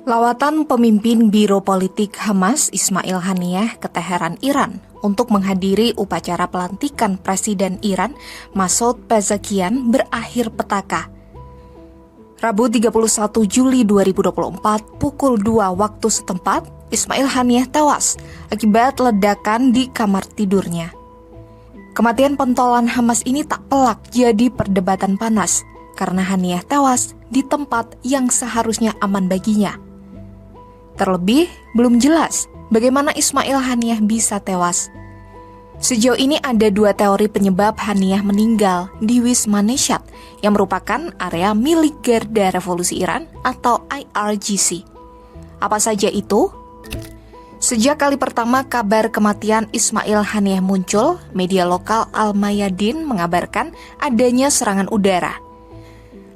Lawatan pemimpin Biro Politik Hamas Ismail Haniyeh ke Teheran, Iran untuk menghadiri upacara pelantikan Presiden Iran Masoud Pezeshkian berakhir petaka. Rabu 31 Juli 2024 pukul 2 waktu setempat, Ismail Haniyeh tewas akibat ledakan di kamar tidurnya. Kematian pentolan Hamas ini tak pelak jadi perdebatan panas karena Haniyeh tewas di tempat yang seharusnya aman baginya. Terlebih, belum jelas bagaimana Ismail Haniyeh bisa tewas. Sejauh ini ada dua teori penyebab Haniyeh meninggal di Wisma Neshat yang merupakan area milik Garda Revolusi Iran atau IRGC. Apa saja itu? Sejak kali pertama kabar kematian Ismail Haniyeh muncul, media lokal Al-Mayadin mengabarkan adanya serangan udara.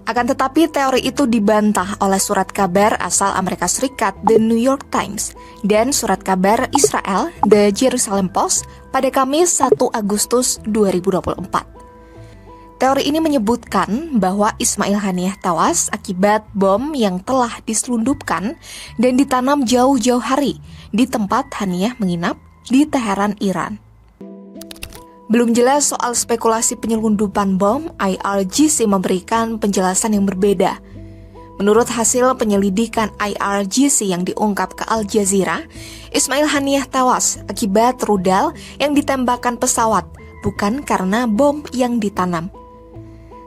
Akan tetapi teori itu dibantah oleh surat kabar asal Amerika Serikat The New York Times dan surat kabar Israel The Jerusalem Post pada Kamis 1 Agustus 2024. Teori ini menyebutkan bahwa Ismail Haniyeh tewas akibat bom yang telah diselundupkan dan ditanam jauh-jauh hari di tempat Haniyeh menginap di Teheran, Iran. Belum jelas soal spekulasi penyelundupan bom, IRGC memberikan penjelasan yang berbeda. Menurut hasil penyelidikan IRGC yang diungkap ke Al Jazeera, Ismail Haniyeh tewas akibat rudal yang ditembakkan pesawat, bukan karena bom yang ditanam.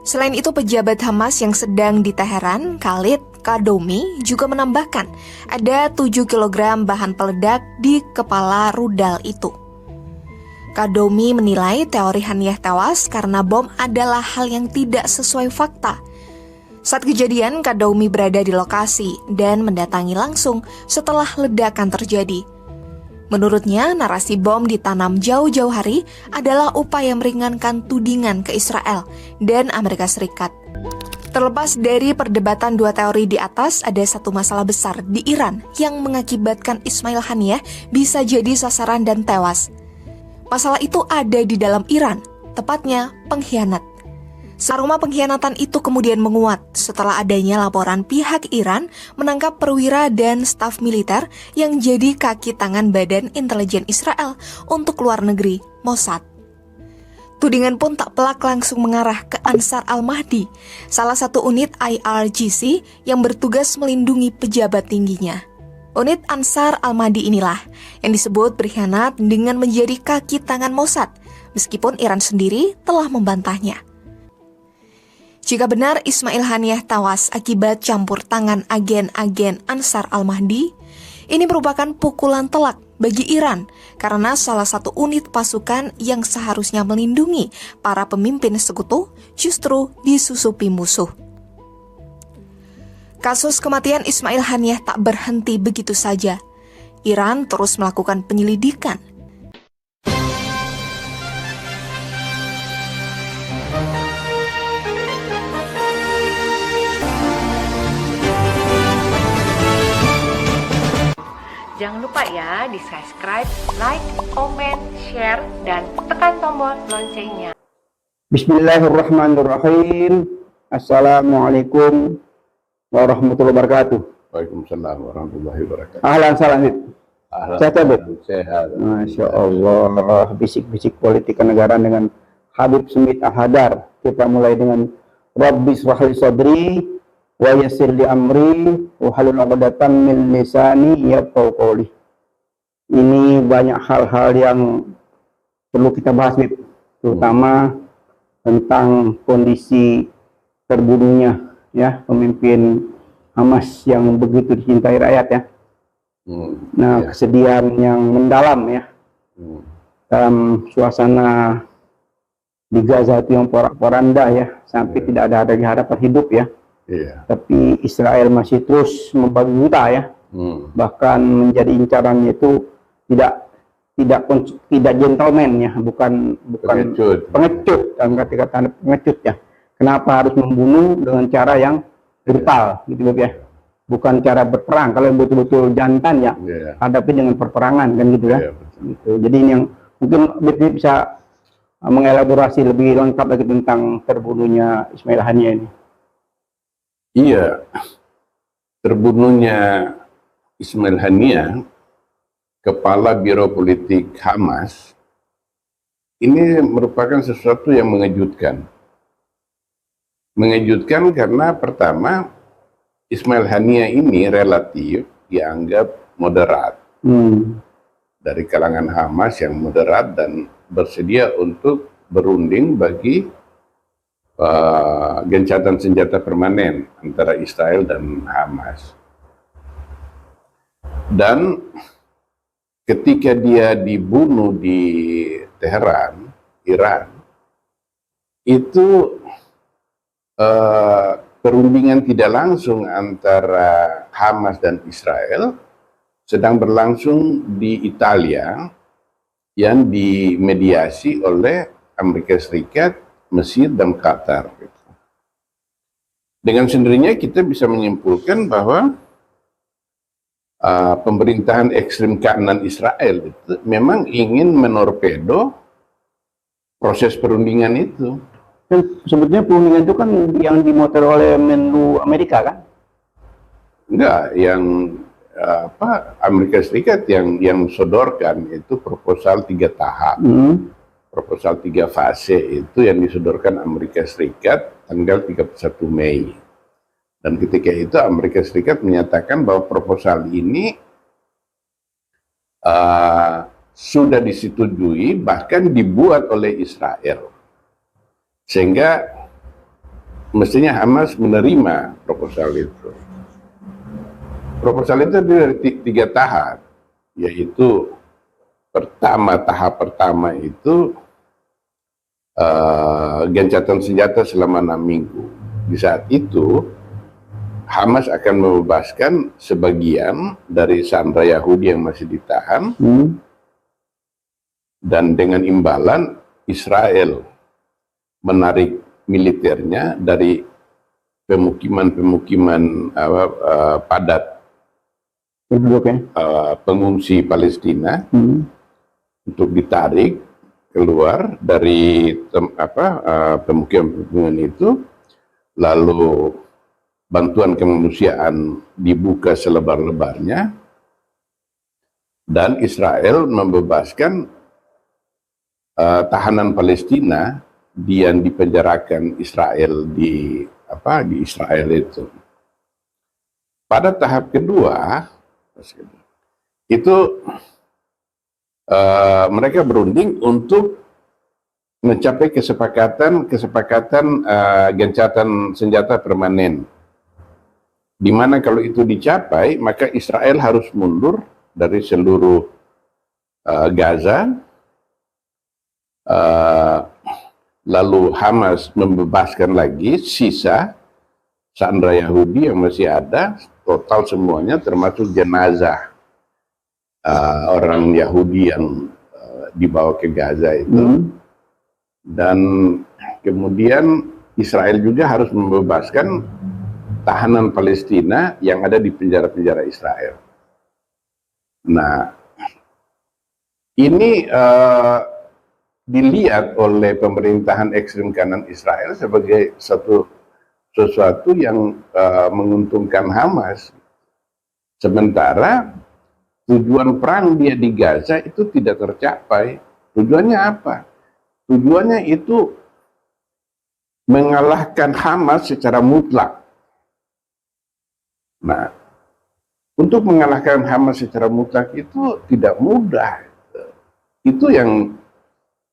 Selain itu, pejabat Hamas yang sedang di Teheran, Khalid Kaddoumi, juga menambahkan ada 7 kg bahan peledak di kepala rudal itu. Kaddoumi menilai teori Haniyeh tewas karena bom adalah hal yang tidak sesuai fakta. Saat kejadian, Kaddoumi berada di lokasi dan mendatangi langsung setelah ledakan terjadi. Menurutnya, narasi bom ditanam jauh-jauh hari adalah upaya meringankan tudingan ke Israel dan Amerika Serikat. Terlepas dari perdebatan dua teori di atas, ada satu masalah besar di Iran yang mengakibatkan Ismail Haniyeh bisa jadi sasaran dan tewas. Masalah itu ada di dalam Iran, tepatnya pengkhianat. Aroma pengkhianatan itu kemudian menguat setelah adanya laporan pihak Iran menangkap perwira dan staf militer yang jadi kaki tangan Badan Intelijen Israel untuk luar negeri, Mossad. Tudingan pun tak pelak langsung mengarah ke Ansar Al-Mahdi, salah satu unit IRGC yang bertugas melindungi pejabat tingginya. Unit Ansar Al-Mahdi inilah yang disebut berkhianat dengan menjadi kaki tangan Mossad, meskipun Iran sendiri telah membantahnya. Jika benar Ismail Haniyeh tewas akibat campur tangan agen-agen Ansar Al-Mahdi, ini merupakan pukulan telak bagi Iran karena salah satu unit pasukan yang seharusnya melindungi para pemimpin sekutu justru disusupi musuh. Kasus kematian Ismail Haniyeh tak berhenti begitu saja. Iran terus melakukan penyelidikan. Jangan lupa ya di-subscribe, like, komen, share, dan tekan tombol loncengnya. Bismillahirrahmanirrahim. Assalamualaikum warahmatullahi wabarakatuh. Waalaikumsalam warahmatullahi wabarakatuh. Ahlan salam. Ahlan. Sehat ya, Beb? Sehat. Masya Allah. Bisik-bisik politik kenegaraan dengan Habib Smith Ahadar. Kita mulai dengan Rabbi shrah li sadri wa yassir li amri wa halul 'uqdatam min lisani yafqahu qawli. Ini banyak hal-hal yang perlu kita bahas, Beb. Terutama tentang kondisi terbunuhnya ya pemimpin Hamas yang begitu dicintai rakyat ya. Nah, kesedihan yang mendalam ya dalam suasana di Gaza itu yang porak-poranda ya, sampai tidak ada di hadapan hidup ya. Tapi Israel masih terus membagi buta ya. Bahkan menjadi incarannya itu tidak gentleman ya, bukan pengecut dalam kata-kata pengecut ya. Kenapa harus membunuh dengan cara yang brutal gitu ya, bukan cara berperang. Kalau yang betul-betul jantan ya hadapi dengan perperangan kan gitu ya. Gitu. Jadi ini yang mungkin bisa mengelaborasi lebih lengkap lagi tentang terbunuhnya Ismail Haniyeh ini. Iya, terbunuhnya Ismail Haniyah, Kepala Biro Politik Hamas, ini merupakan sesuatu yang mengejutkan. Mengejutkan karena pertama, Ismail Haniyah ini relatif dianggap moderat. Dari kalangan Hamas yang moderat dan bersedia untuk berunding bagi gencatan senjata permanen antara Israel dan Hamas. Dan ketika dia dibunuh di Teheran, Iran, itu perundingan tidak langsung antara Hamas dan Israel sedang berlangsung di Italia yang dimediasi oleh Amerika Serikat, Mesir, dan Qatar. Dengan sendirinya kita bisa menyimpulkan bahwa pemerintahan ekstrem kanan Israel itu memang ingin menorpedo proses perundingan itu. Dan sebetulnya perundingan itu kan yang dimotor oleh Menlu Amerika kan? Enggak, yang Amerika Serikat yang sodorkan itu proposal 3 tahap. Proposal 3 fase itu yang disodorkan Amerika Serikat tanggal 31 Mei. Dan ketika itu Amerika Serikat menyatakan bahwa proposal ini sudah disetujui, bahkan dibuat oleh Israel. Sehingga mestinya Hamas menerima proposal itu. Proposal itu dari 3 tahap, yaitu tahap pertama itu gencatan senjata selama 6 minggu. Di saat itu Hamas akan membebaskan sebagian dari sandera Yahudi yang masih ditahan, dan dengan imbalan Israel menarik militernya dari pemukiman-pemukiman padat pengungsi Palestina, untuk ditarik keluar dari pemukiman itu, lalu bantuan kemanusiaan dibuka selebar-lebarnya, dan Israel membebaskan tahanan Palestina yang dipenjarakan Israel di Israel itu. Pada tahap kedua itu mereka berunding untuk mencapai kesepakatan gencatan senjata permanen, di mana kalau itu dicapai maka Israel harus mundur dari seluruh Gaza, lalu Hamas membebaskan lagi sisa sandera Yahudi yang masih ada, total semuanya termasuk jenazah orang Yahudi yang dibawa ke Gaza itu. Dan kemudian Israel juga harus membebaskan tahanan Palestina yang ada di penjara-penjara Israel. Nah, ini dilihat oleh pemerintahan ekstrem kanan Israel sebagai sesuatu yang menguntungkan Hamas. Sementara tujuan perang dia di Gaza itu tidak tercapai. Tujuannya apa? Tujuannya itu mengalahkan Hamas secara mutlak. Nah, untuk mengalahkan Hamas secara mutlak itu tidak mudah. Itu yang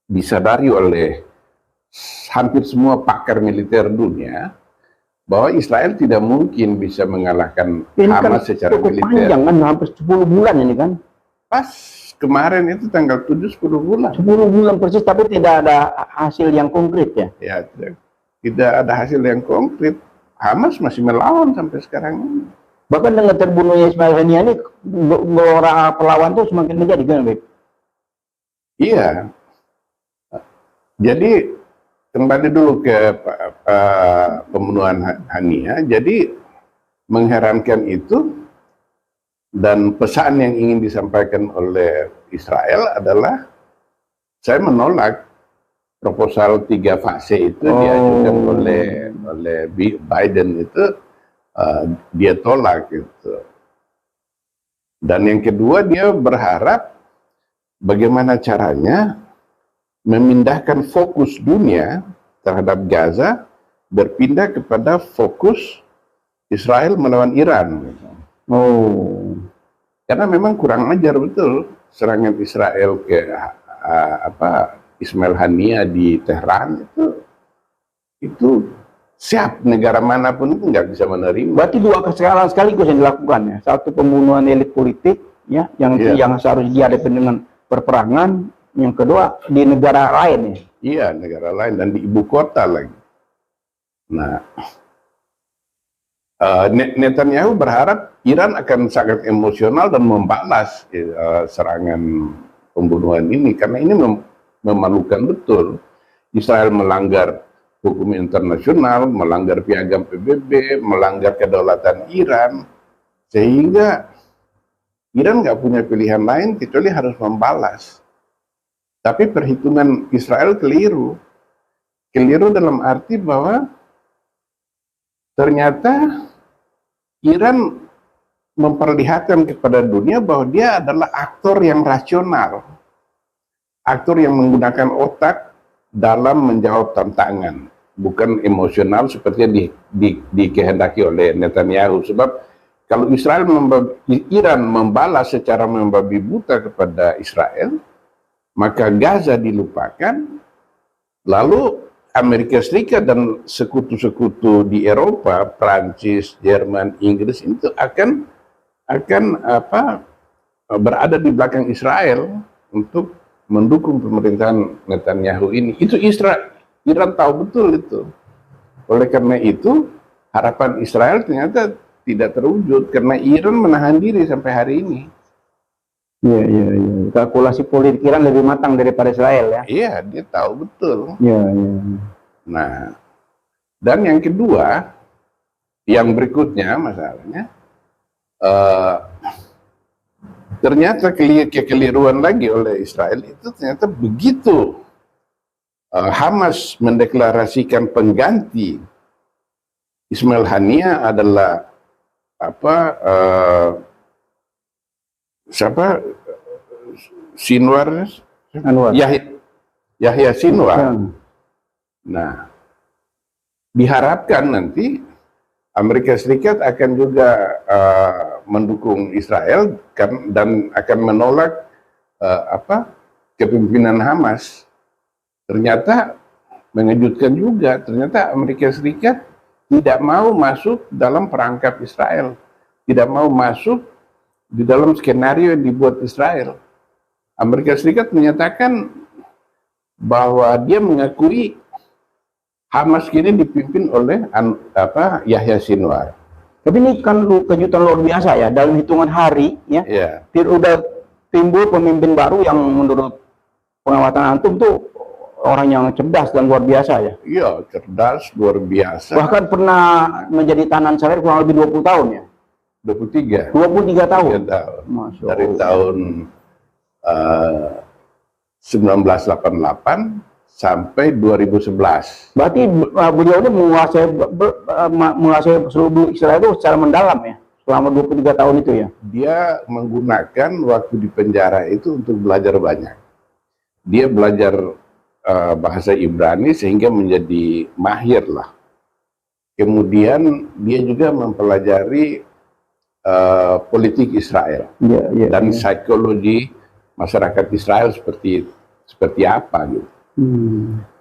disadari oleh hampir semua pakar militer dunia, bahwa Israel tidak mungkin bisa mengalahkan Hamas secara militer. Panjang kan, hampir 10 bulan ini kan. Pas kemarin itu tanggal 7, 10 bulan. 10 bulan persis, tapi tidak ada hasil yang konkret ya? Ya, tidak ada hasil yang konkret. Hamas masih melawan sampai sekarang ini. Bahkan dengan terbunuhnya Ismail Haniyah ini, gelora perlawan itu semakin menjadi kan, Beb? Iya. Jadi kembali dulu ke pembunuhan Haniyah. Jadi mengherankan itu, dan pesan yang ingin disampaikan oleh Israel adalah, saya menolak proposal 3 fase itu diajukan oleh Biden itu, dia tolak gitu. Dan yang kedua, dia berharap bagaimana caranya memindahkan fokus dunia terhadap Gaza berpindah kepada fokus Israel melawan Iran. Oh, Karena memang kurang ajar betul serangan Israel ke Ismail Haniyeh di Tehran itu siap negara manapun itu nggak bisa menerima. berarti dua kesalahan sekaligus yang dilakukan ya. Satu, pembunuhan elit politik ya, yang seharusnya dihadapi dengan perperangan. Yang kedua, di negara lain ya. Iya, negara lain dan di ibu kota lagi. Nah, Netanyahu berharap Iran akan sangat emosional dan membalas serangan pembunuhan ini, karena ini memalukan betul. Israel melanggar hukum internasional, melanggar piagam PBB, melanggar kedaulatan Iran, sehingga Iran nggak punya pilihan lain kecuali harus membalas. Tapi perhitungan Israel keliru. Keliru dalam arti bahwa ternyata Iran memperlihatkan kepada dunia bahwa dia adalah aktor yang rasional, aktor yang menggunakan otak dalam menjawab tantangan, bukan emosional seperti dikehendaki oleh Netanyahu. Sebab kalau Iran membalas secara membabi buta kepada Israel, maka Gaza dilupakan, lalu Amerika Serikat dan sekutu-sekutu di Eropa, Prancis, Jerman, Inggris itu akan berada di belakang Israel untuk mendukung pemerintahan Netanyahu ini. Itu Iran tahu betul itu. Oleh karena itu, harapan Israel ternyata tidak terwujud karena Iran menahan diri sampai hari ini. Iya. Kalkulasi politik Iran lebih matang daripada Israel ya. Iya, dia tahu betul. Iya. Nah, dan yang kedua, yang berikutnya masalahnya, ternyata kekeliruan lagi oleh Israel itu ternyata begitu Hamas mendeklarasikan pengganti Ismail Haniyeh adalah Anwar. Yahya Sinwar. Nah, diharapkan nanti Amerika Serikat akan juga mendukung Israel dan akan menolak kepemimpinan Hamas. Ternyata mengejutkan juga, ternyata Amerika Serikat tidak mau masuk dalam perangkap Israel, tidak mau masuk di dalam skenario yang dibuat Israel. Amerika Serikat menyatakan bahwa dia mengakui Hamas kini dipimpin oleh Yahya Sinwar. Tapi ini kan kejutan luar biasa ya, dalam hitungan hari ya. Udah timbul pemimpin baru yang menurut pengamatan antum tuh orang yang cerdas dan luar biasa ya. Iya, cerdas, luar biasa. Bahkan pernah menjadi tahanan Israel kurang lebih 20 tahun ya. 23 tahun. Dari tahun 1988 sampai 2011. Berarti beliau ini menguasai seluruh Israel itu secara mendalam ya, selama 23 tahun itu ya. Dia menggunakan waktu di penjara itu untuk belajar banyak. Dia belajar bahasa Ibrani sehingga menjadi mahir lah. Kemudian dia juga mempelajari politik Israel dan psikologi masyarakat Israel seperti apa gitu.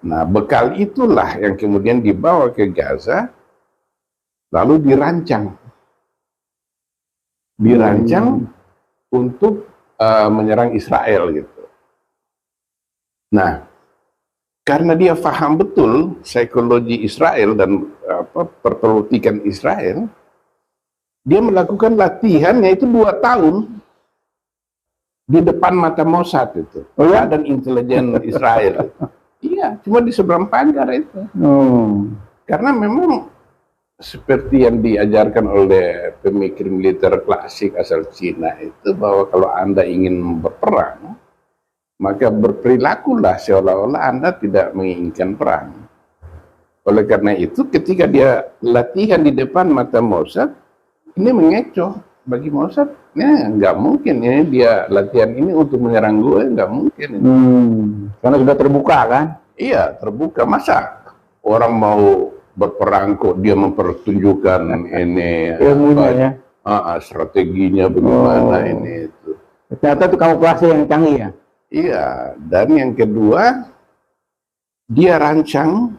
Nah, bekal itulah yang kemudian dibawa ke Gaza, lalu dirancang untuk menyerang Israel gitu. Nah, karena dia paham betul psikologi Israel dan perpolitikan Israel, dia melakukan latihan yaitu 2 tahun di depan mata Mossad itu, dan intelijen Israel. Iya, cuma di seberang pagar itu. Karena memang seperti yang diajarkan oleh pemikir militer klasik asal Cina itu, bahwa kalau Anda ingin berperang, maka berperilakulah seolah-olah Anda tidak menginginkan perang. Oleh karena itu, ketika dia latihan di depan mata Mossad, ini mengecoh, bagi Mossad, ya nggak mungkin ini dia latihan ini untuk menyerang gue, nggak mungkin. Karena sudah terbuka kan? Iya, terbuka. Masa orang mau berperang kok dia mempertunjukkan ini Ilmunya ya. strateginya bagaimana ini itu. Ternyata itu kamuflase yang canggih ya? Iya, dan yang kedua dia rancang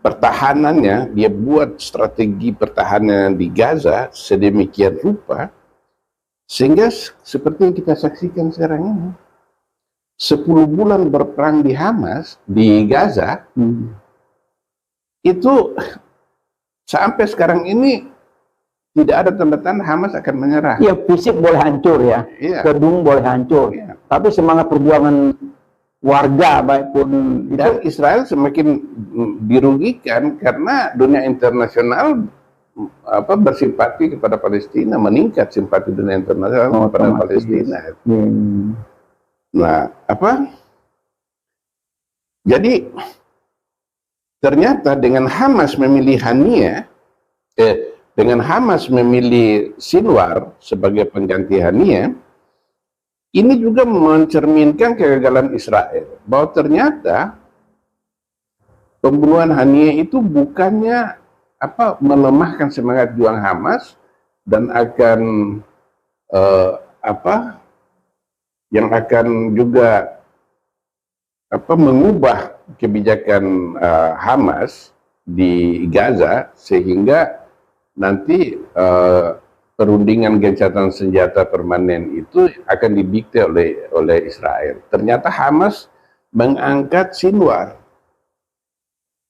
pertahanannya, dia buat strategi pertahanan di Gaza sedemikian rupa sehingga seperti yang kita saksikan sekarang ini, 10 bulan berperang di Hamas di Gaza, itu sampai sekarang ini tidak ada tanda-tanda Hamas akan menyerah. Iya, fisik boleh hancur ya, gedung boleh hancur, tapi semangat perjuangan warga baik pun dan Israel semakin dirugikan karena dunia internasional bersimpati kepada Palestina, meningkat simpati dunia internasional kepada Palestina. Nah, jadi ternyata dengan Hamas memilih dengan Hamas memilih Sinwar sebagai pengganti Haniyeh, ini juga mencerminkan kegagalan Israel, bahwa ternyata pembunuhan Haniyeh itu bukannya melemahkan semangat juang Hamas dan akan yang akan juga mengubah kebijakan Hamas di Gaza sehingga nanti perundingan gencatan senjata permanen itu akan didikte oleh Israel. Ternyata Hamas mengangkat Sinwar.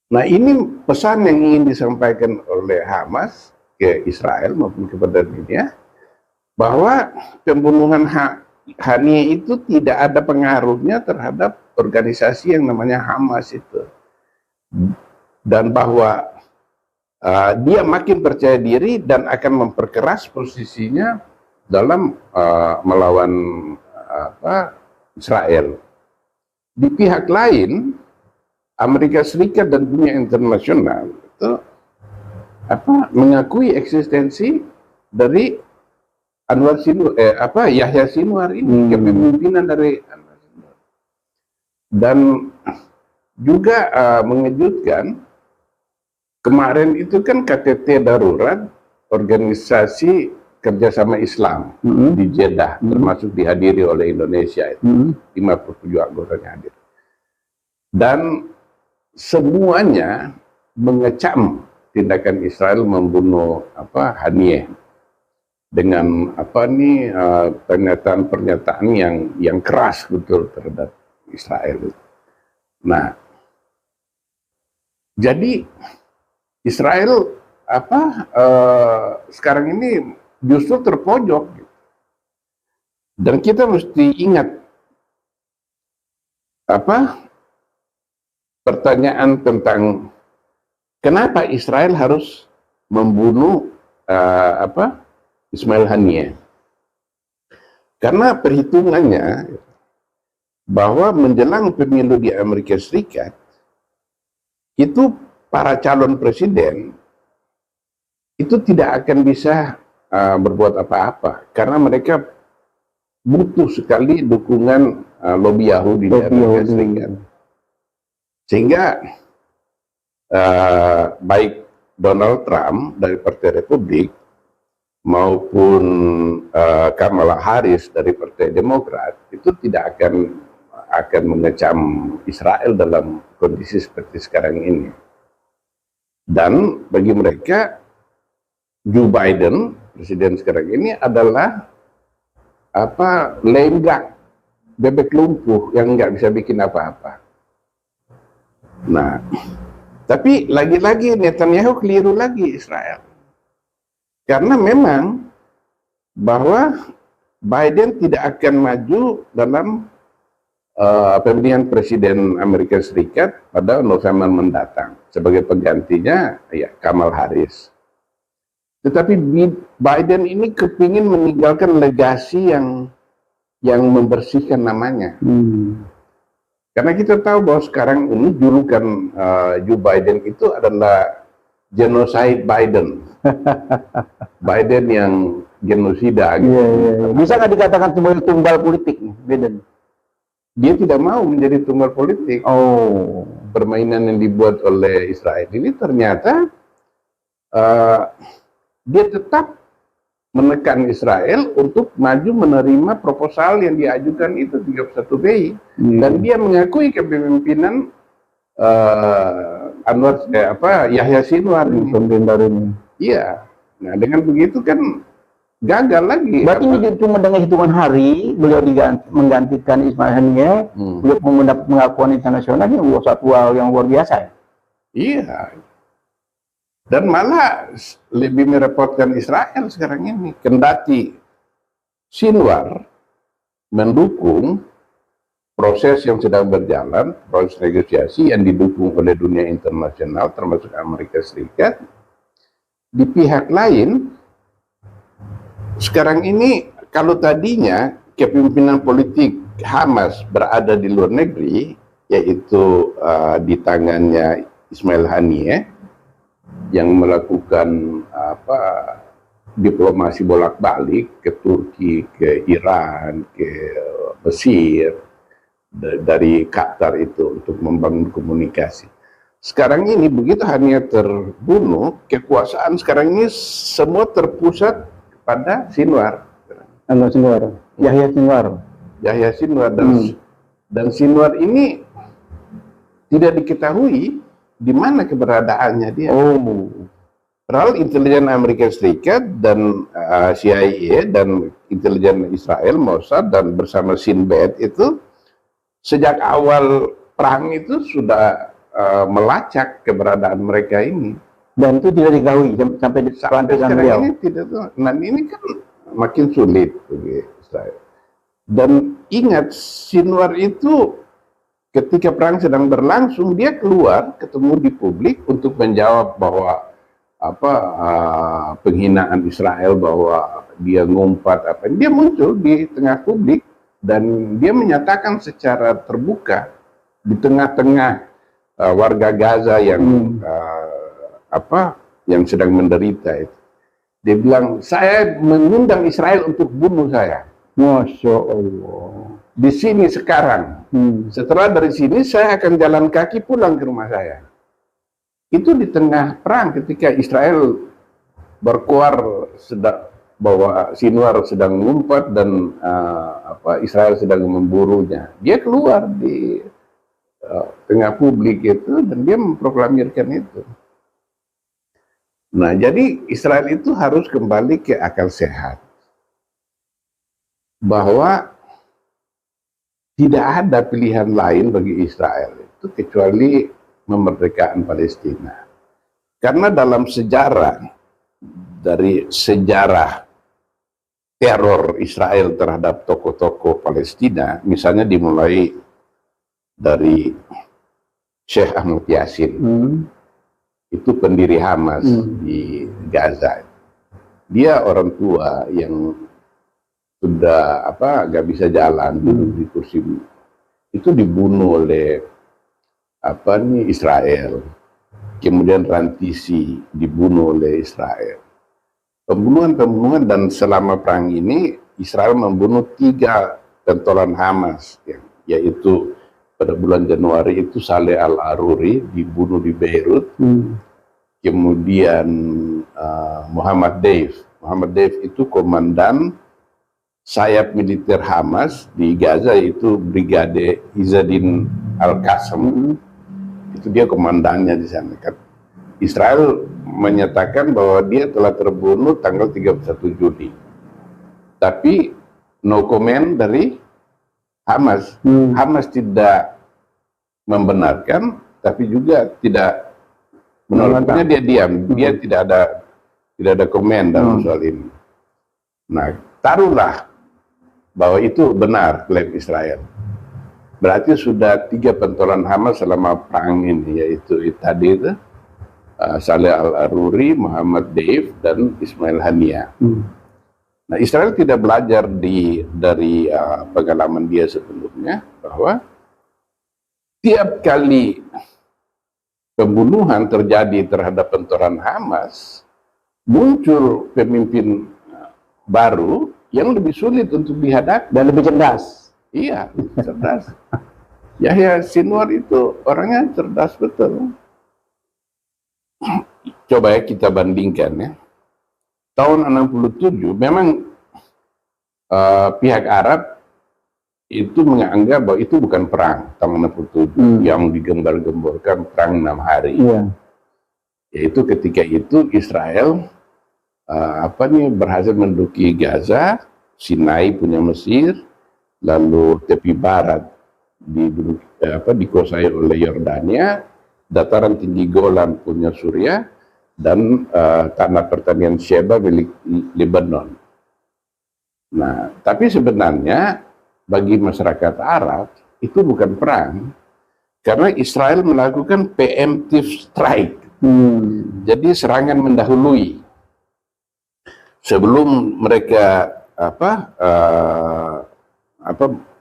Nah, ini pesan yang ingin disampaikan oleh Hamas ke Israel maupun kepada dunia, bahwa pembunuhan Haniyeh itu tidak ada pengaruhnya terhadap organisasi yang namanya Hamas itu. Dan bahwa dia makin percaya diri dan akan memperkeras posisinya dalam melawan Israel. Di pihak lain, Amerika Serikat dan dunia internasional itu mengakui eksistensi dari Yahya Sinwar ini, kepemimpinan dari Anwar Sinwar. Dan juga mengejutkan, kemarin itu kan KTT darurat organisasi kerjasama Islam di Jeddah, termasuk dihadiri oleh Indonesia itu, 57 anggotanya hadir. Dan semuanya mengecam tindakan Israel membunuh Haniyeh dengan pernyataan yang keras betul terhadap Israel. Nah, jadi Israel sekarang ini justru terpojok, dan kita mesti ingat pertanyaan tentang kenapa Israel harus membunuh Ismail Haniyeh. Karena perhitungannya bahwa menjelang pemilu di Amerika Serikat itu para calon presiden itu tidak akan bisa berbuat apa-apa karena mereka butuh sekali dukungan lobby Yahudi di Amerika Serikat. Sehingga baik Donald Trump dari Partai Republik maupun Kamala Harris dari Partai Demokrat itu tidak akan mengecam Israel dalam kondisi seperti sekarang ini. Dan bagi mereka, Joe Biden, presiden sekarang ini adalah lenggak, bebek lumpuh yang nggak bisa bikin apa-apa. Nah, tapi lagi-lagi Netanyahu keliru lagi Israel. Karena memang bahwa Biden tidak akan maju dalam pemilihan presiden Amerika Serikat pada November mendatang. Sebagai penggantinya ya Kamala Harris. Tetapi Biden ini kepingin meninggalkan legasi yang membersihkan namanya. Karena kita tahu bahwa sekarang ini julukan Joe Biden itu adalah genocide Biden. Biden yang genosida gitu. Iya, iya, iya. Bisa nggak dikatakan sebagai tumbal politik nih, Biden? Dia tidak mau menjadi tumbal politik. Oh, Permainan yang dibuat oleh Israel ini ternyata dia tetap menekan Israel untuk maju menerima proposal yang diajukan itu 31 Mei. Dan dia mengakui kepemimpinan Yahya Sinwar ini. pemimpin baru ini. Iya. Nah, dengan begitu kan gagal lagi. Berarti ini cuma dengan hitungan hari beliau menggantikan Ismail Haniyeh, beliau mendapat pengakuan internasional, ini satu hal yang luar biasa ya. Iya. Dan malah lebih merepotkan Israel sekarang ini. Kendati Sinwar mendukung proses yang sedang berjalan, proses negosiasi yang didukung oleh dunia internasional, termasuk Amerika Serikat. Di pihak lain, sekarang ini kalau tadinya kepemimpinan politik Hamas berada di luar negeri, yaitu di tangannya Ismail Haniyeh, yang melakukan diplomasi bolak-balik ke Turki, ke Iran, ke Mesir, dari Qatar itu untuk membangun komunikasi. Sekarang ini begitu Haniyeh terbunuh, kekuasaan sekarang ini semua terpusat pada Sinwar. Sinwar, Yahya Sinwar. Yahya Sinwar dan Sinwar ini tidak diketahui di mana keberadaannya dia. Oh, Padahal intelijen Amerika Serikat dan CIA dan intelijen Israel, Mossad dan bersama Shin Bet itu sejak awal perang itu sudah melacak keberadaan mereka ini. Dan itu tidak diketahui sampai sekarang beliau. ini tidak tahu. Nah, ini kan makin sulit bagi Israel. Dan ingat, Sinwar itu ketika perang sedang berlangsung, dia keluar ketemu di publik untuk menjawab bahwa penghinaan Israel, bahwa dia ngumpat dia muncul di tengah publik dan dia menyatakan secara terbuka di tengah-tengah warga Gaza yang yang sedang menderita itu. Dia bilang, saya mengundang Israel untuk bunuh saya. Masya Allah. Di sini sekarang. Setelah dari sini saya akan jalan kaki pulang ke rumah saya. Itu di tengah perang ketika Israel berkuar bahwa Sinwar sedang ngumpat dan Israel sedang memburunya. Dia keluar di tengah publik itu dan dia memproklamirkan itu. Nah, jadi Israel itu harus kembali ke akal sehat. Bahwa tidak ada pilihan lain bagi Israel itu kecuali memerdekakan Palestina. Karena dalam sejarah, dari sejarah teror Israel terhadap tokoh-tokoh Palestina, misalnya dimulai dari Sheikh Ahmad Yassin, itu pendiri Hamas di Gaza. Dia orang tua yang sudah nggak bisa jalan, duduk di kursi, itu dibunuh oleh Israel. Kemudian Rantisi dibunuh oleh Israel. Pembunuhan dan selama perang ini Israel membunuh 3 pentolan Hamas, yaitu pada bulan Januari itu Saleh Al-Aruri dibunuh di Beirut. Kemudian Muhammad Deif itu komandan sayap militer Hamas di Gaza, itu Brigade Izzadin Al-Qassam. Itu dia komandannya di sana. Israel menyatakan bahwa dia telah terbunuh tanggal 31 Juli. Tapi no comment dari Hamas. Hamas tidak membenarkan, tapi juga tidak menolaknya. Dia diam. Dia tidak ada komen dalam soal ini. Nah, taruhlah bahwa itu benar klaim Israel. Berarti sudah 3 pentolan Hamas selama perang ini, yaitu tadi itu Saleh Al-Aruri, Muhammad Deif, dan Ismail Haniyeh. Nah, Israel tidak belajar dari pengalaman dia sebelumnya, bahwa tiap kali pembunuhan terjadi terhadap pentolan Hamas, muncul pemimpin baru yang lebih sulit untuk dihadapi Dan lebih cerdas. Iya, cerdas. Yahya Sinwar itu orangnya cerdas betul. Coba ya kita bandingkan ya. Tahun 67 memang pihak Arab itu menganggap bahwa itu bukan perang tahun 67 yang digembar-gemborkan perang 6 hari. Iya. Yaitu ketika itu Israel berhasil menduduki Gaza, Sinai punya Mesir, lalu tepi barat dikuasai oleh Yordania, dataran tinggi Golan punya Suriah, dan tanah pertanian Sheba milik Lebanon. Nah, tapi sebenarnya bagi masyarakat Arab itu bukan perang, karena Israel melakukan preemptive strike. Jadi serangan mendahului. Sebelum mereka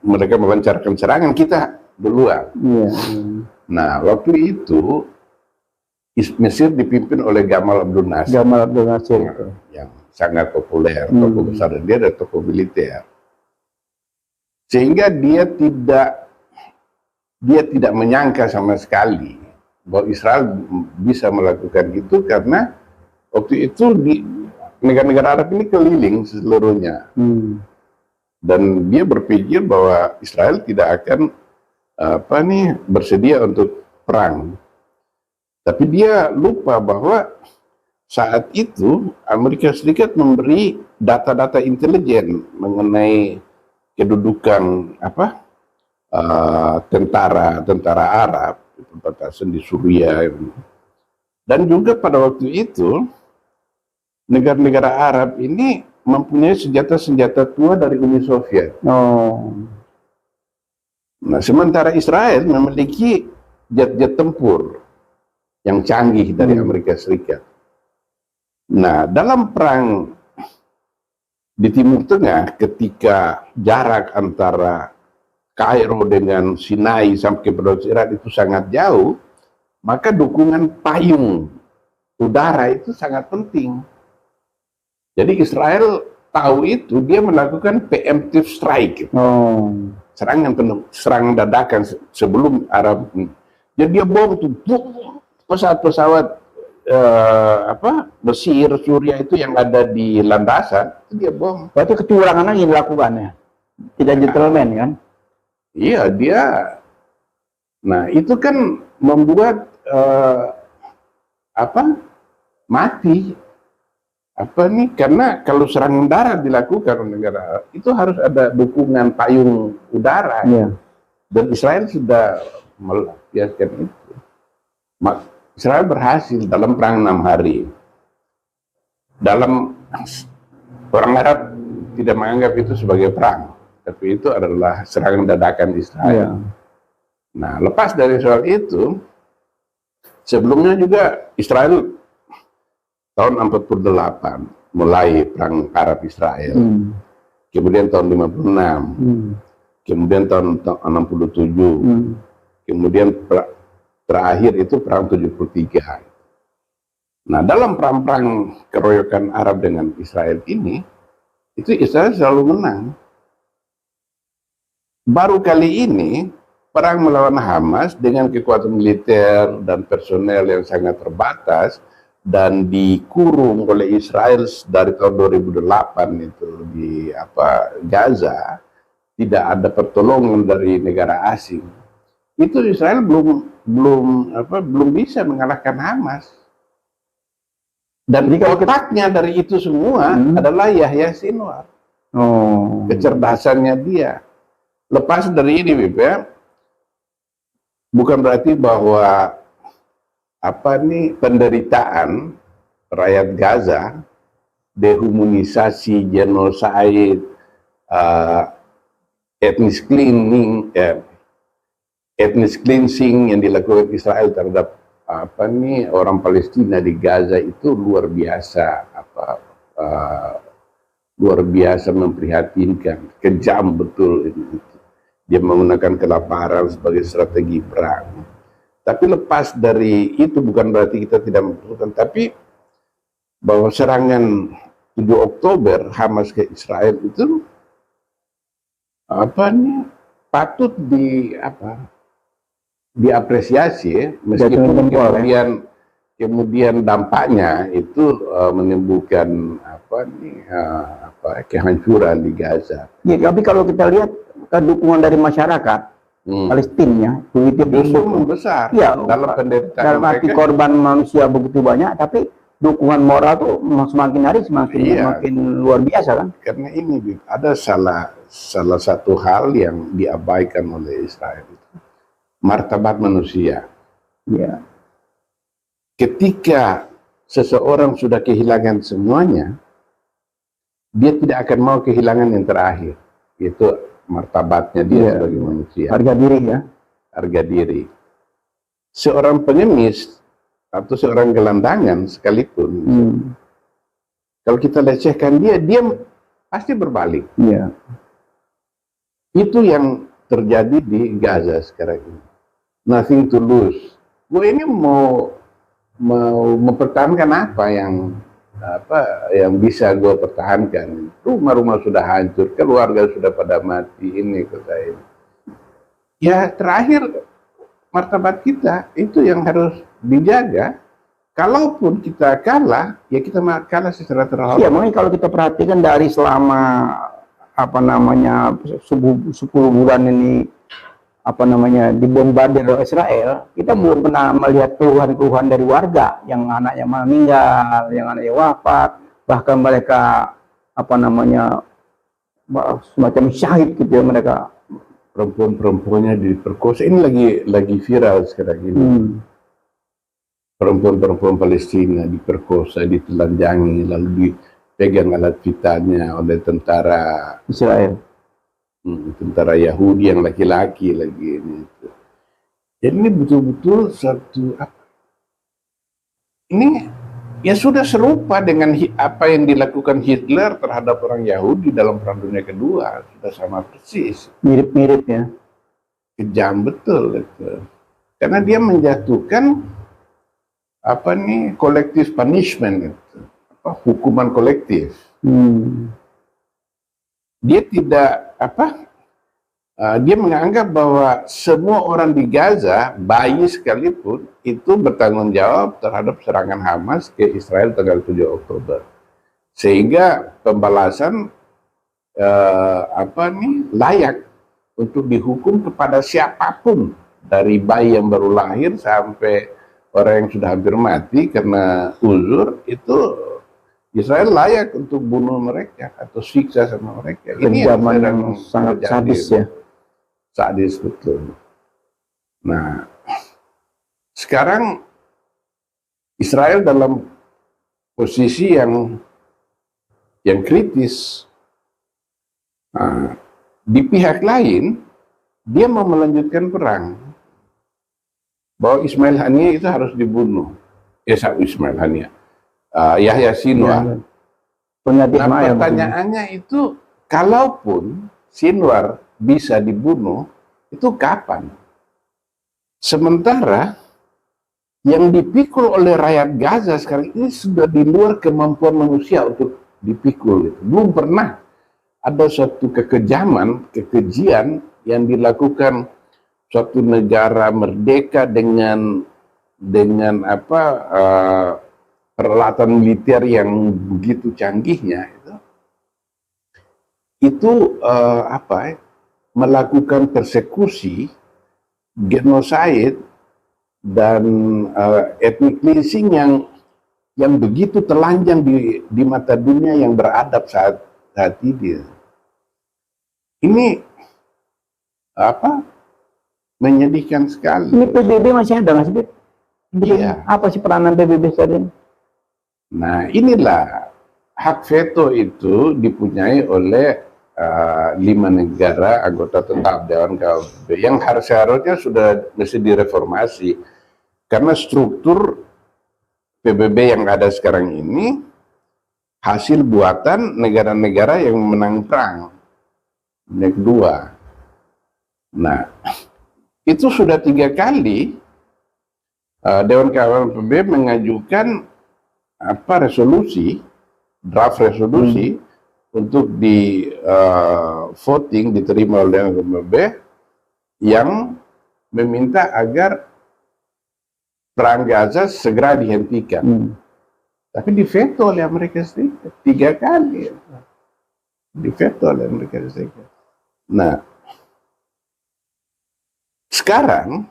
mereka melancarkan serangan, kita duluan. Nah, waktu itu Mesir dipimpin oleh Gamal Abdel Nasser. Gamal Abdel Nasser yang sangat populer, tokoh besar, dan dia adalah tokoh militer. Sehingga dia tidak menyangka sama sekali bahwa Israel bisa melakukan itu, karena waktu itu di negara-negara Arab ini keliling seluruhnya. Dan dia berpikir bahwa Israel tidak akan bersedia untuk perang. Tapi dia lupa bahwa saat itu Amerika Serikat memberi data-data intelijen mengenai kedudukan tentara Arab, perbatasan di Suriah. Dan juga pada waktu itu negara-negara Arab ini mempunyai senjata-senjata tua dari Uni Soviet. Nah, sementara Israel memiliki jet-jet tempur yang canggih dari Amerika Serikat. Nah, dalam perang di Timur Tengah, ketika jarak antara Kairo dengan Sinai sampai ke Laut Iran itu sangat jauh, maka dukungan payung udara itu sangat penting. Jadi Israel tahu itu, dia melakukan preemptive strike. Serangan dadakan sebelum Arab. Jadi dia bom tuh, pesawat-pesawat Mesir, Suriah itu yang ada di landasan, itu dia bom. Berarti kecurangan lagi dilakukan ya? Tidak gentleman kan? Iya, dia. Nah, itu kan membuat mati. Karena kalau serangan darat dilakukan oleh negara itu harus ada dukungan payung udara. Dan Israel sudah melampiaskan itu. Israel berhasil dalam perang 6 hari. Orang Arab tidak menganggap itu sebagai perang, tapi itu adalah serangan dadakan Israel. Nah, lepas dari soal itu, sebelumnya juga Israel tahun 48 mulai perang Arab Israel. Kemudian tahun 56. Kemudian tahun 67. Kemudian terakhir itu perang 73. Nah, dalam perang-perang keroyokan Arab dengan Israel ini, itu Israel selalu menang. Baru kali ini, perang melawan Hamas dengan kekuatan militer dan personel yang sangat terbatas dan dikurung oleh Israel dari tahun 2008 itu di Gaza, tidak ada pertolongan dari negara asing. Itu Israel belum bisa mengalahkan Hamas. Dan otaknya dari itu semua adalah Yahya Sinwar. Kecerdasannya dia. Lepas dari ini, bukan berarti bahwa penderitaan rakyat Gaza, dehumanisasi, genosid, ethnic cleansing yang dilakukan Israel terhadap orang Palestina di Gaza itu luar biasa memprihatinkan, kejam betul. Dia menggunakan kelaparan sebagai strategi perang. Tapi lepas dari itu bukan berarti kita tidak membutuhkan, tapi bahwa serangan 7 Oktober Hamas ke Israel itu patut diapresiasi ya, meskipun kemudian dampaknya itu menimbulkan kehancuran di Gaza. Ya, tapi kalau kita lihat dukungan dari masyarakat Palestina begitu justru membesar dalam penderitaan dalam arti mereka. Korban manusia begitu banyak, tapi dukungan moral tuh semakin hari semakin luar biasa kan? Karena ini ada salah satu hal yang diabaikan oleh Israel itu, martabat manusia. Ya. Ketika seseorang sudah kehilangan semuanya, dia tidak akan mau kehilangan yang terakhir, yaitu martabatnya dia sebagai manusia. Harga diri ya. Harga diri. Seorang pengemis atau seorang gelandangan sekalipun, kalau kita lecehkan dia pasti berbalik. Iya. Itu yang terjadi di Gaza sekarang ini. Nothing to lose. Gue ini mau mempertahankan apa yang bisa gue pertahankan. Rumah-rumah sudah hancur, keluarga sudah pada mati, ini kata ini. Ya terakhir martabat kita itu yang harus dijaga. Kalaupun kita kalah, ya kita kalah secara terhormat. Iya, makanya kalau kita perhatikan dari selama 10 bulan ini dibombardir oleh Israel, kita belum pernah melihat keluhan dari warga yang anaknya meninggal, yang anaknya wafat, bahkan mereka semacam syahid gitu ya mereka. Perempuan-perempuannya diperkosa. Ini lagi viral sekarang ini. Perempuan-perempuan Palestina diperkosa, ditelanjangi, lalu dipegang alat vitalnya oleh tentara Israel. Tentara Yahudi yang laki-laki lagi ini. Jadi ini betul-betul ini ya sudah serupa dengan apa yang dilakukan Hitler terhadap orang Yahudi dalam Perang Dunia Kedua, sudah sama persis. Mirip-mirip ya. Kejam betul itu. Karena dia menjatuhkan collective punishment itu, hukuman kolektif. Dia tidak dia menganggap bahwa semua orang di Gaza, bayi sekalipun, itu bertanggung jawab terhadap serangan Hamas ke Israel tanggal 7 Oktober. Sehingga pembalasan layak untuk dihukum kepada siapapun, dari bayi yang baru lahir sampai orang yang sudah hampir mati karena uzur, itu Israel layak untuk bunuh mereka atau siksa sama mereka. Ini yang sangat sadis ya. Sadis betul. Nah, sekarang Israel dalam posisi yang kritis. Di pihak lain, dia mau melanjutkan perang. Bahwa Ismail Haniyeh itu harus dibunuh. Ismail Haniyeh. Yahya Sinwar. Nah, pertanyaannya itu, kalaupun Sinwar bisa dibunuh, itu kapan? Sementara yang dipikul oleh rakyat Gaza sekarang ini sudah di luar kemampuan manusia untuk dipikul. Belum pernah ada suatu kekejian yang dilakukan suatu negara merdeka dengan peralatan militer yang begitu canggihnya itu melakukan persekusi, genosid dan ethnic cleansing yang begitu telanjang di mata dunia yang beradab saat ini. Ini menyedihkan sekali. Ini PBB masih ada nggak sih? Iya. Apa sih peranan PBB saat ini? Nah, inilah hak veto itu dipunyai oleh 5 negara anggota tetap Dewan Keamanan PBB yang seharusnya sudah mesti direformasi, karena struktur PBB yang ada sekarang ini hasil buatan negara-negara yang menang perang dunia kedua. Nah, itu sudah 3 kali Dewan Keamanan PBB mengajukan resolusi, draft resolusi untuk di voting diterima oleh PBB yang meminta agar perang Gaza segera dihentikan. Tapi diveto oleh Amerika Serikat 3 kali. Diveto oleh Amerika Serikat. Nah, sekarang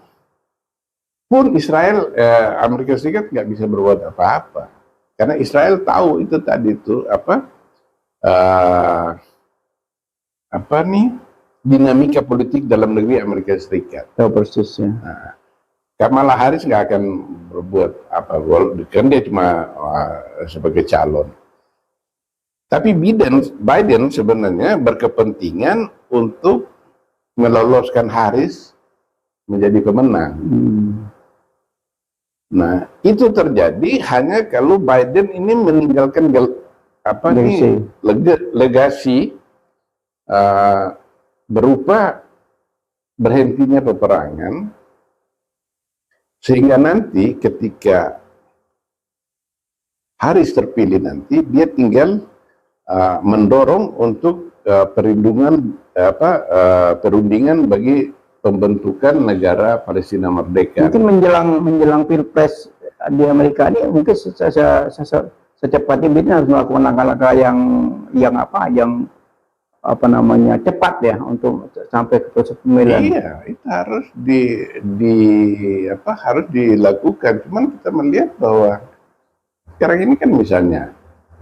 pun Israel, Amerika Serikat nggak bisa berbuat apa-apa. Karena Israel tahu itu tadi itu dinamika politik dalam negeri Amerika Serikat. Tahu persis ya. Nah, Kamala Harris nggak akan berbuat apa, kan dia cuma sebagai calon. Tapi Biden sebenarnya berkepentingan untuk meloloskan Harris menjadi pemenang. Nah, itu terjadi hanya kalau Biden ini meninggalkan legasi berupa berhentinya peperangan, sehingga nanti ketika Harris terpilih nanti dia tinggal mendorong untuk perundingan bagi pembentukan negara Palestina merdeka. Mungkin menjelang Pilpres di Amerika ini mungkin secepatnya Biden harus melakukan langkah-langkah yang cepat ya untuk sampai ke proses pemilihan. Iya, itu harus harus dilakukan. Cuman kita melihat bahwa sekarang ini kan misalnya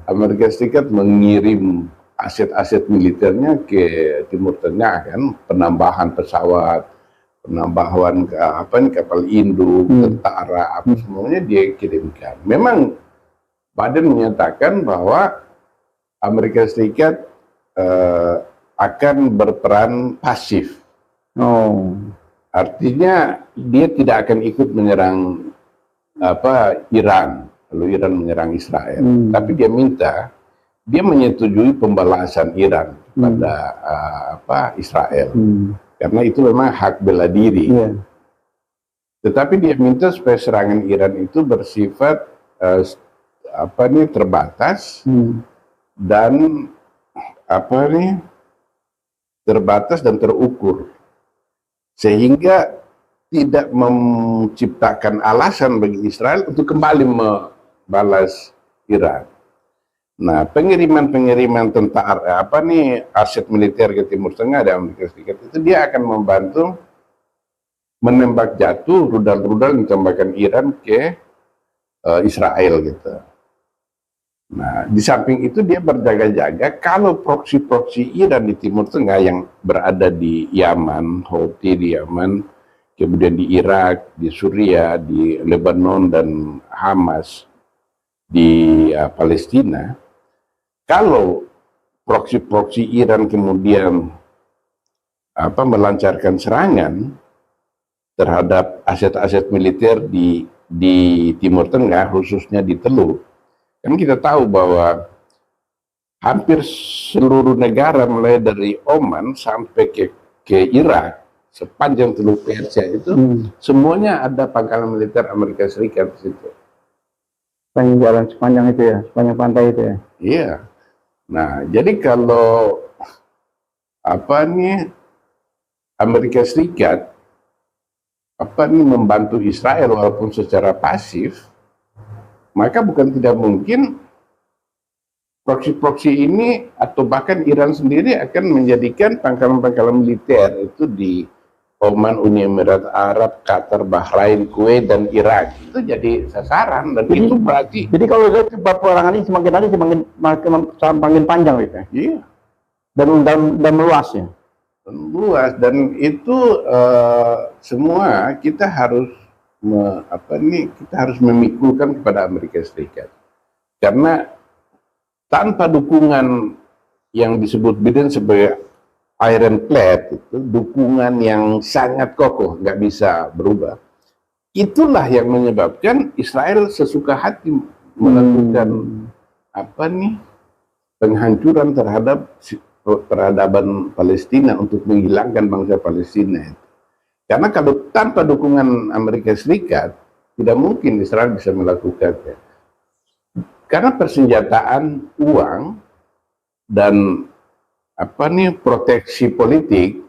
Amerika Serikat mengirim aset-aset militernya ke Timur Tengah, kan, penambahan pesawat, penambahan kapal induk, tentara, semuanya dia kirimkan. Memang Biden menyatakan bahwa Amerika Serikat akan berperan pasif. Artinya dia tidak akan ikut menyerang Iran, lalu Iran menyerang Israel. Tapi dia menyetujui pembalasan Iran pada Israel. Karena itu memang hak bela diri. Tetapi dia minta supaya serangan Iran itu bersifat terbatas dan terbatas dan terukur, sehingga tidak menciptakan alasan bagi Israel untuk kembali membalas Iran. Nah, pengiriman tentara aset militer ke Timur Tengah dan Amerika Serikat itu dia akan membantu menembak jatuh rudal-rudal yang ditembakkan Iran ke Israel gitu. Nah, di samping itu dia berjaga-jaga kalau proksi-proksi Iran di Timur Tengah yang berada di Yaman, Houthi di Yaman, kemudian di Irak, di Suriah, di Lebanon, dan Hamas di Palestina, kalau proksi-proksi Iran kemudian melancarkan serangan terhadap aset-aset militer di Timur Tengah, khususnya di Teluk, kan kita tahu bahwa hampir seluruh negara mulai dari Oman sampai ke Irak sepanjang Teluk Persia itu semuanya ada pangkalan militer Amerika Serikat di situ. Sepanjang itu ya, sepanjang pantai itu ya. Iya. Nah, jadi kalau Amerika Serikat membantu Israel walaupun secara pasif, maka bukan tidak mungkin proksi-proksi ini atau bahkan Iran sendiri akan menjadikan pangkalan-pangkalan militer itu di Oman, Uni Emirat Arab, Qatar, Bahrain, Kuwait, dan Irak itu jadi sasaran, dan itu berarti. Jadi kalau peperangan ini semakin hari semakin panjang gitu. Iya. Dan meluas ya. Meluas, dan itu semua kita harus kita harus memikulkan kepada Amerika Serikat, karena tanpa dukungan yang disebut Biden sebagai ironclad, itu dukungan yang sangat kokoh, nggak bisa berubah. Itulah yang menyebabkan Israel sesuka hati melakukan penghancuran terhadap peradaban Palestina untuk menghilangkan bangsa Palestina itu. Karena kalau tanpa dukungan Amerika Serikat, tidak mungkin Israel bisa melakukannya. Karena persenjataan uang dan proteksi politik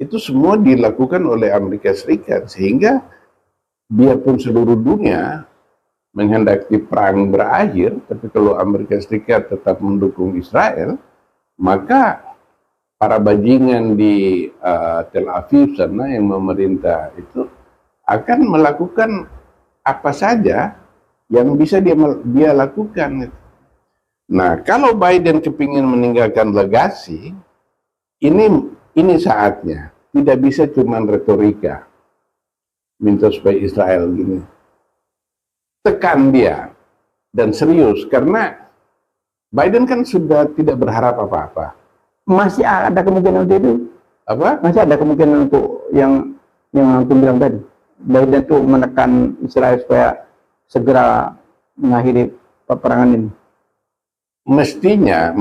itu semua dilakukan oleh Amerika Serikat, sehingga biarpun seluruh dunia menghendaki perang berakhir, tapi kalau Amerika Serikat tetap mendukung Israel, maka para bajingan di Tel Aviv sana yang memerintah itu akan melakukan apa saja yang bisa dia lakukan. Nah, kalau Biden kepingin meninggalkan legasi, ini saatnya. Tidak bisa cuma retorika, minta supaya Israel gini. Tekan dia dan serius, karena Biden kan sudah tidak berharap apa-apa. Masih ada kemungkinan untuk itu? Apa? Masih ada kemungkinan untuk yang aku bilang tadi. Biden tuh menekan Israel supaya segera mengakhiri peperangan ini. Mestinya,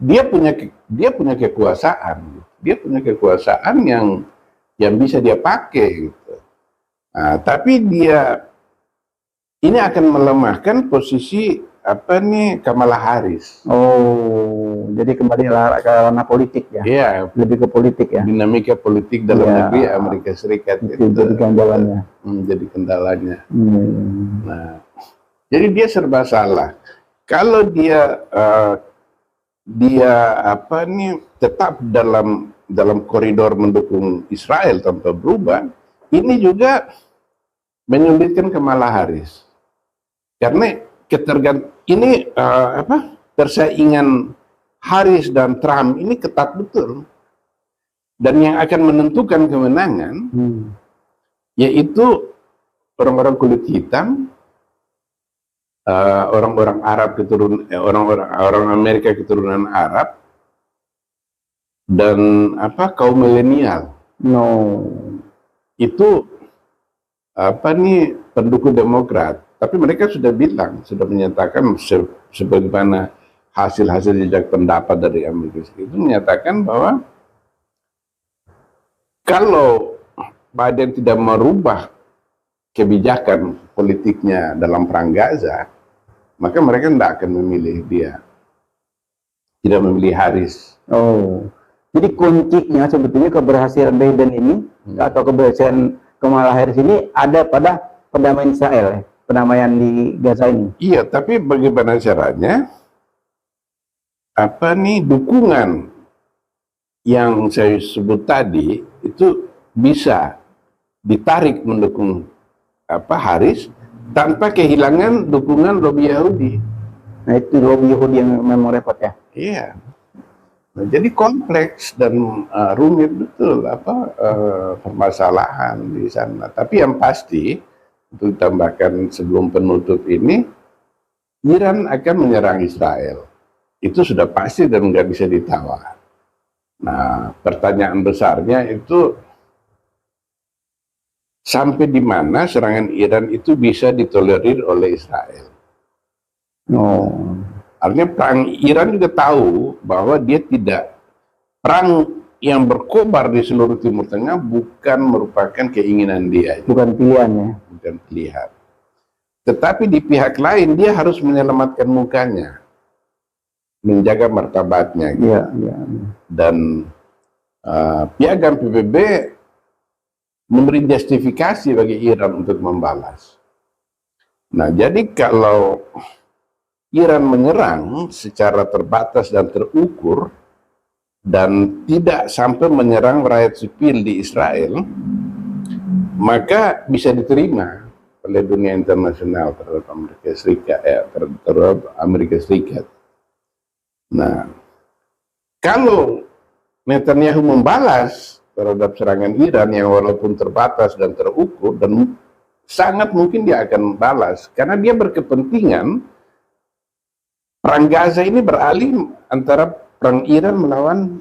dia punya kekuasaan, yang bisa dia pakai gitu. Nah, tapi ini akan melemahkan posisi Kamala Harris. Oh, jadi kembali ke ranah politik ya? Iya, lebih ke politik ya? Dinamika politik dalam negeri Amerika Serikat itu jadi kendalanya. Jadi kendalanya. Nah, jadi dia serba salah. Kalau dia tetap dalam koridor mendukung Israel tanpa berubah, ini juga menyulitkan Kamala Harris. Karena persaingan Harris dan Trump ini ketat betul. Dan yang akan menentukan kemenangan yaitu orang-orang kulit hitam, orang-orang Arab orang Amerika keturunan Arab, dan kaum milenial. Itu pendukung Demokrat. Tapi mereka sudah menyatakan sebagaimana hasil jejak pendapat dari Amerika Serikat itu menyatakan bahwa kalau Biden tidak merubah kebijakan politiknya dalam perang Gaza, maka mereka tidak akan memilih dia, tidak memilih Harris. Oh, jadi kuncinya sebetulnya keberhasilan Biden ini atau keberhasilan Kamala Harris ini ada pada perdamaian Israel, perdamaian di Gaza ini. Iya, tapi bagaimana caranya? Dukungan yang saya sebut tadi itu bisa ditarik mendukung Harris tanpa kehilangan dukungan lobby Yahudi. Nah, itu lobby Yahudi yang memang repot ya. Iya. Nah, jadi kompleks dan rumit betul permasalahan di sana. Tapi yang pasti, untuk ditambahkan sebelum penutup ini, Iran akan menyerang Israel. Itu sudah pasti dan nggak bisa ditawar. Nah, pertanyaan besarnya itu sampai di mana serangan Iran itu bisa ditolerir oleh Israel. Artinya perang Iran juga tahu bahwa dia tidak, perang yang berkobar di seluruh Timur Tengah bukan merupakan keinginan dia. Bukan pilihannya. Bukan pilihan. Tetapi di pihak lain dia harus menyelamatkan mukanya, menjaga martabatnya. Gitu. Dan piagam PBB memberi justifikasi bagi Iran untuk membalas. Nah, jadi kalau Iran menyerang secara terbatas dan terukur dan tidak sampai menyerang rakyat sipil di Israel, maka bisa diterima oleh dunia internasional terhadap Amerika Serikat. Nah, kalau Netanyahu membalas terhadap serangan Iran yang walaupun terbatas dan terukur, dan sangat mungkin dia akan membalas karena dia berkepentingan perang Gaza ini beralih antara perang Iran melawan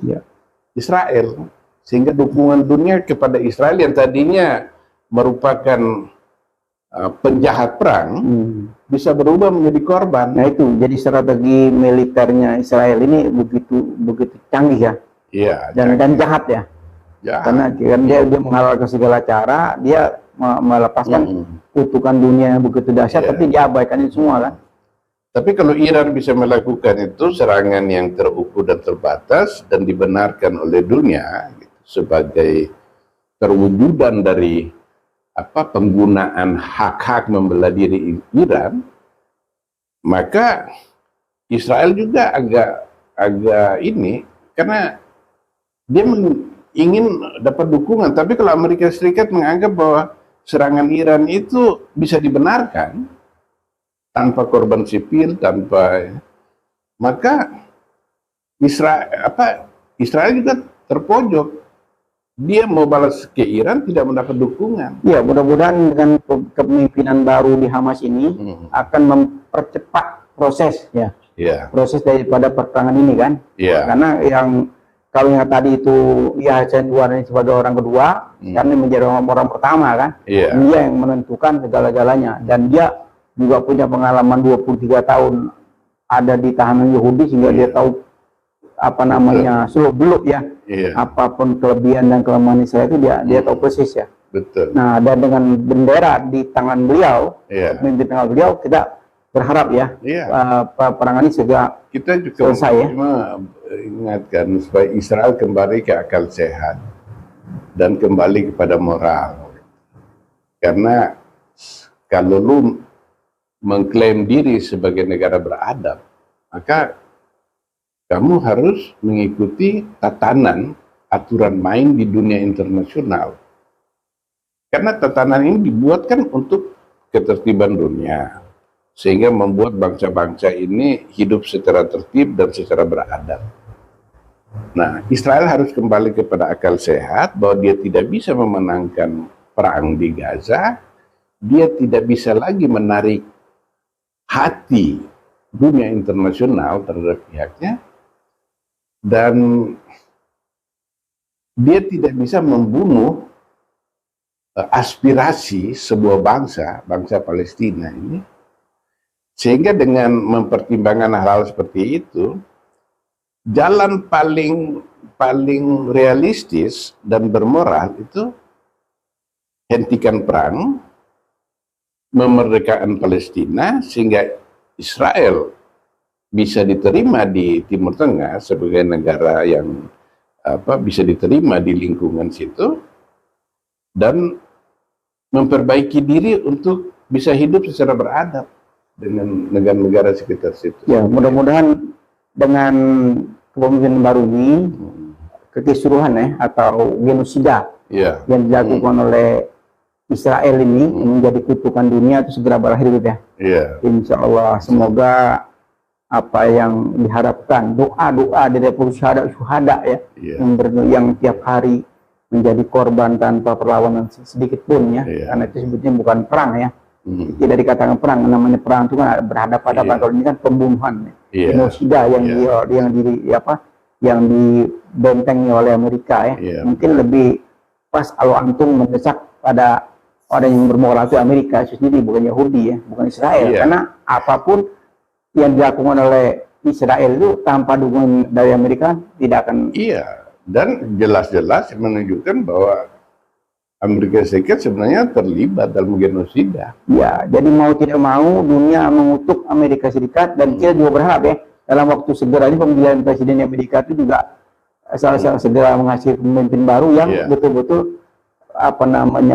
Israel, sehingga dukungan dunia kepada Israel yang tadinya merupakan penjahat perang bisa berubah menjadi korban. Nah, itu jadi strategi militernya Israel ini begitu canggih ya. Iya. Dan jahat ya. Karena dia menghalalkan segala cara, dia melepaskan kutukan dunia yang begitu dahsyat, tapi diabaikan itu semua kan. Tapi kalau Iran bisa melakukan itu serangan yang terukur dan terbatas dan dibenarkan oleh dunia gitu, sebagai terwujudan dari penggunaan hak-hak membela diri Iran, maka Israel juga agak ini, karena dia ingin dapat dukungan. Tapi kalau Amerika Serikat menganggap bahwa serangan Iran itu bisa dibenarkan tanpa korban sipil, maka Israel juga terpojok. Dia mau balas ke Iran tidak mendapat dukungan. Ya, mudah-mudahan dengan kepemimpinan baru di Hamas ini akan mempercepat proses proses daripada perperangan ini kan. Karena kalau yang tadi itu Yahya Sinwar ini sebagai orang kedua, karena menjadi orang pertama kan, dia yang menentukan segala-galanya, dan dia juga punya pengalaman 23 tahun ada di tahanan Yahudi, sehingga dia tahu seluk-beluk apapun kelebihan dan kelemahan Israel itu dia tahu persis ya. Betul. Nah, dan dengan bendera di tangan beliau, di tangan beliau, kita berharap peperangan ini segera kita juga selesai ya. Ingatkan supaya Israel kembali ke akal sehat dan kembali kepada moral. Karena kalau lu mengklaim diri sebagai negara beradab, maka kamu harus mengikuti tatanan aturan main di dunia internasional. Karena tatanan ini dibuatkan untuk ketertiban dunia, sehingga membuat bangsa-bangsa ini hidup secara tertib dan secara beradab. Nah, Israel harus kembali kepada akal sehat bahwa dia tidak bisa memenangkan perang di Gaza, dia tidak bisa lagi menarik hati dunia internasional terhadap pihaknya, dan dia tidak bisa membunuh aspirasi sebuah bangsa Palestina ini. Sehingga dengan mempertimbangkan hal-hal seperti itu, jalan paling realistis dan bermoral itu hentikan perang, memerdekakan Palestina, sehingga Israel bisa diterima di Timur Tengah sebagai negara yang bisa diterima di lingkungan situ, dan memperbaiki diri untuk bisa hidup secara beradab dengan negara-negara sekitar situ. Ya, mudah-mudahan dengan kepemimpinan baru ini kekeseluruhan atau genosida yang dilakukan oleh Israel ini menjadi kutukan dunia itu segera berakhir gitu ya. Insya Allah, semoga apa yang diharapkan, doa-doa dari syuhada yang tiap hari menjadi korban tanpa perlawanan sedikit pun ya, karena itu sebetulnya bukan perang ya. Tidak dikatakan perang, namanya perang itu kan berhadapan-hadapan. Kalau ini kan pembunuhan, genosida yang dibentengi oleh Amerika ya. Mungkin lebih pas kalau antum mendesak pada orang yang bermoral itu Amerika itu sendiri, bukan Yahudi ya, bukan Israel. Karena apapun yang dilakukan oleh Israel itu tanpa dukungan dari Amerika tidak akan. Dan jelas-jelas menunjukkan bahwa Amerika Serikat sebenarnya terlibat dalam genosida. Ya, jadi mau tidak mau dunia mengutuk Amerika Serikat, dan kita juga berharap ya dalam waktu segera ini pemilihan presiden Amerika itu juga segera menghasilkan pemimpin baru yang betul-betul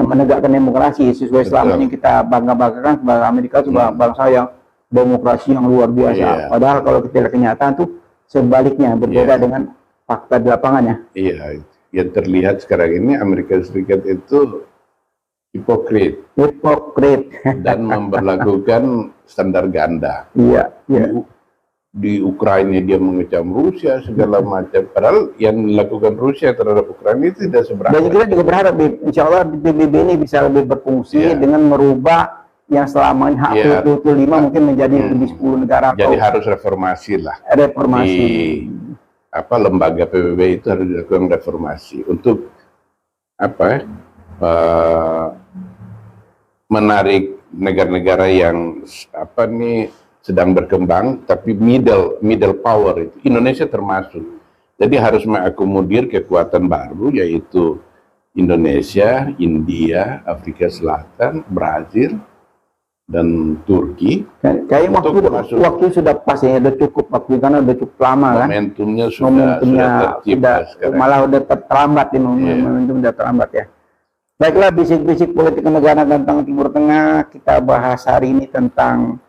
menegakkan demokrasi sesuai selama ini kita bangga-banggakan sebagai Amerika sebagai bangsa yang demokrasi yang luar biasa. Padahal kalau kita lihat kenyataan tuh sebaliknya, berbeda dengan fakta di lapangannya. Yang terlihat sekarang ini Amerika Serikat itu hipokrit dan memberlakukan standar ganda. Di Ukraina dia mengecam Rusia segala macam, padahal yang dilakukan Rusia terhadap Ukraina itu tidak seberapa. Dan kita juga berharap insya Allah PBB ini bisa lebih berfungsi dengan merubah yang selama ini hak 25 mungkin menjadi lebih 10 negara. Jadi harus reformasi lah. Lembaga PBB itu harus dilakukan reformasi untuk menarik negara-negara yang sedang berkembang tapi middle power itu Indonesia termasuk. Jadi harus mengakomodir kekuatan baru yaitu Indonesia, India, Afrika Selatan, Brazil, dan Turki. Kayak waktu sudah pas ya, udah cukup waktu karena udah cukup lama kan. Momentumnya sudah tercipta sekarang. Malah udah terlambat ini, momentum udah terlambat ya. Baiklah, bisik-bisik politik negara tentang Timur Tengah, kita bahas hari ini tentang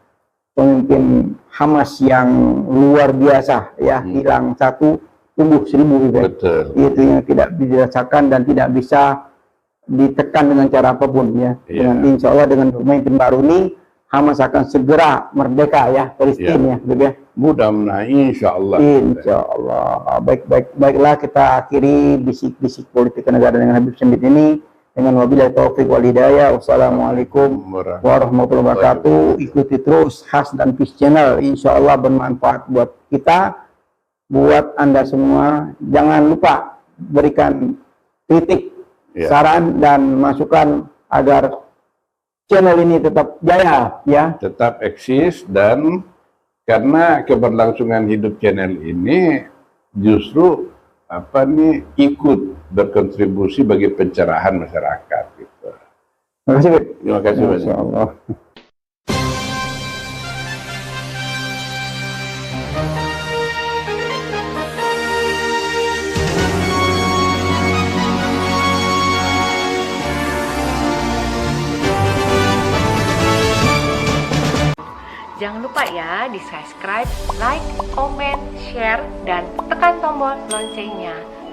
pemimpin Hamas yang luar biasa ya, hilang satu tumbuh seribu gitu. Betul. Itu yang tidak dirasakan dan tidak bisa ditekan dengan cara apapun ya. Dengan insya Allah dengan pemimpin baru ini Hamas akan segera merdeka ya, Palestina ya, gitu ya. Mudah-mudahan insya Allah. Insya Allah. Baiklah, kita akhiri bisik-bisik politik negara dengan Habib Smith ini dengan wabillahi taufik wal hidayah. Wassalamualaikum warahmatullahi wabarakatuh. Ikuti terus Has dan Peace Channel, insya Allah bermanfaat buat kita, buat Anda semua. Jangan lupa berikan kritik, saran dan masukan agar channel ini tetap jaya ya, tetap eksis, dan karena keberlangsungan hidup channel ini justru ikut berkontribusi bagi pencerahan masyarakat gitu. Terima kasih. Terima kasih banyak. Masya Allah. Jangan lupa ya di subscribe, like, comment, share, dan tekan tombol loncengnya.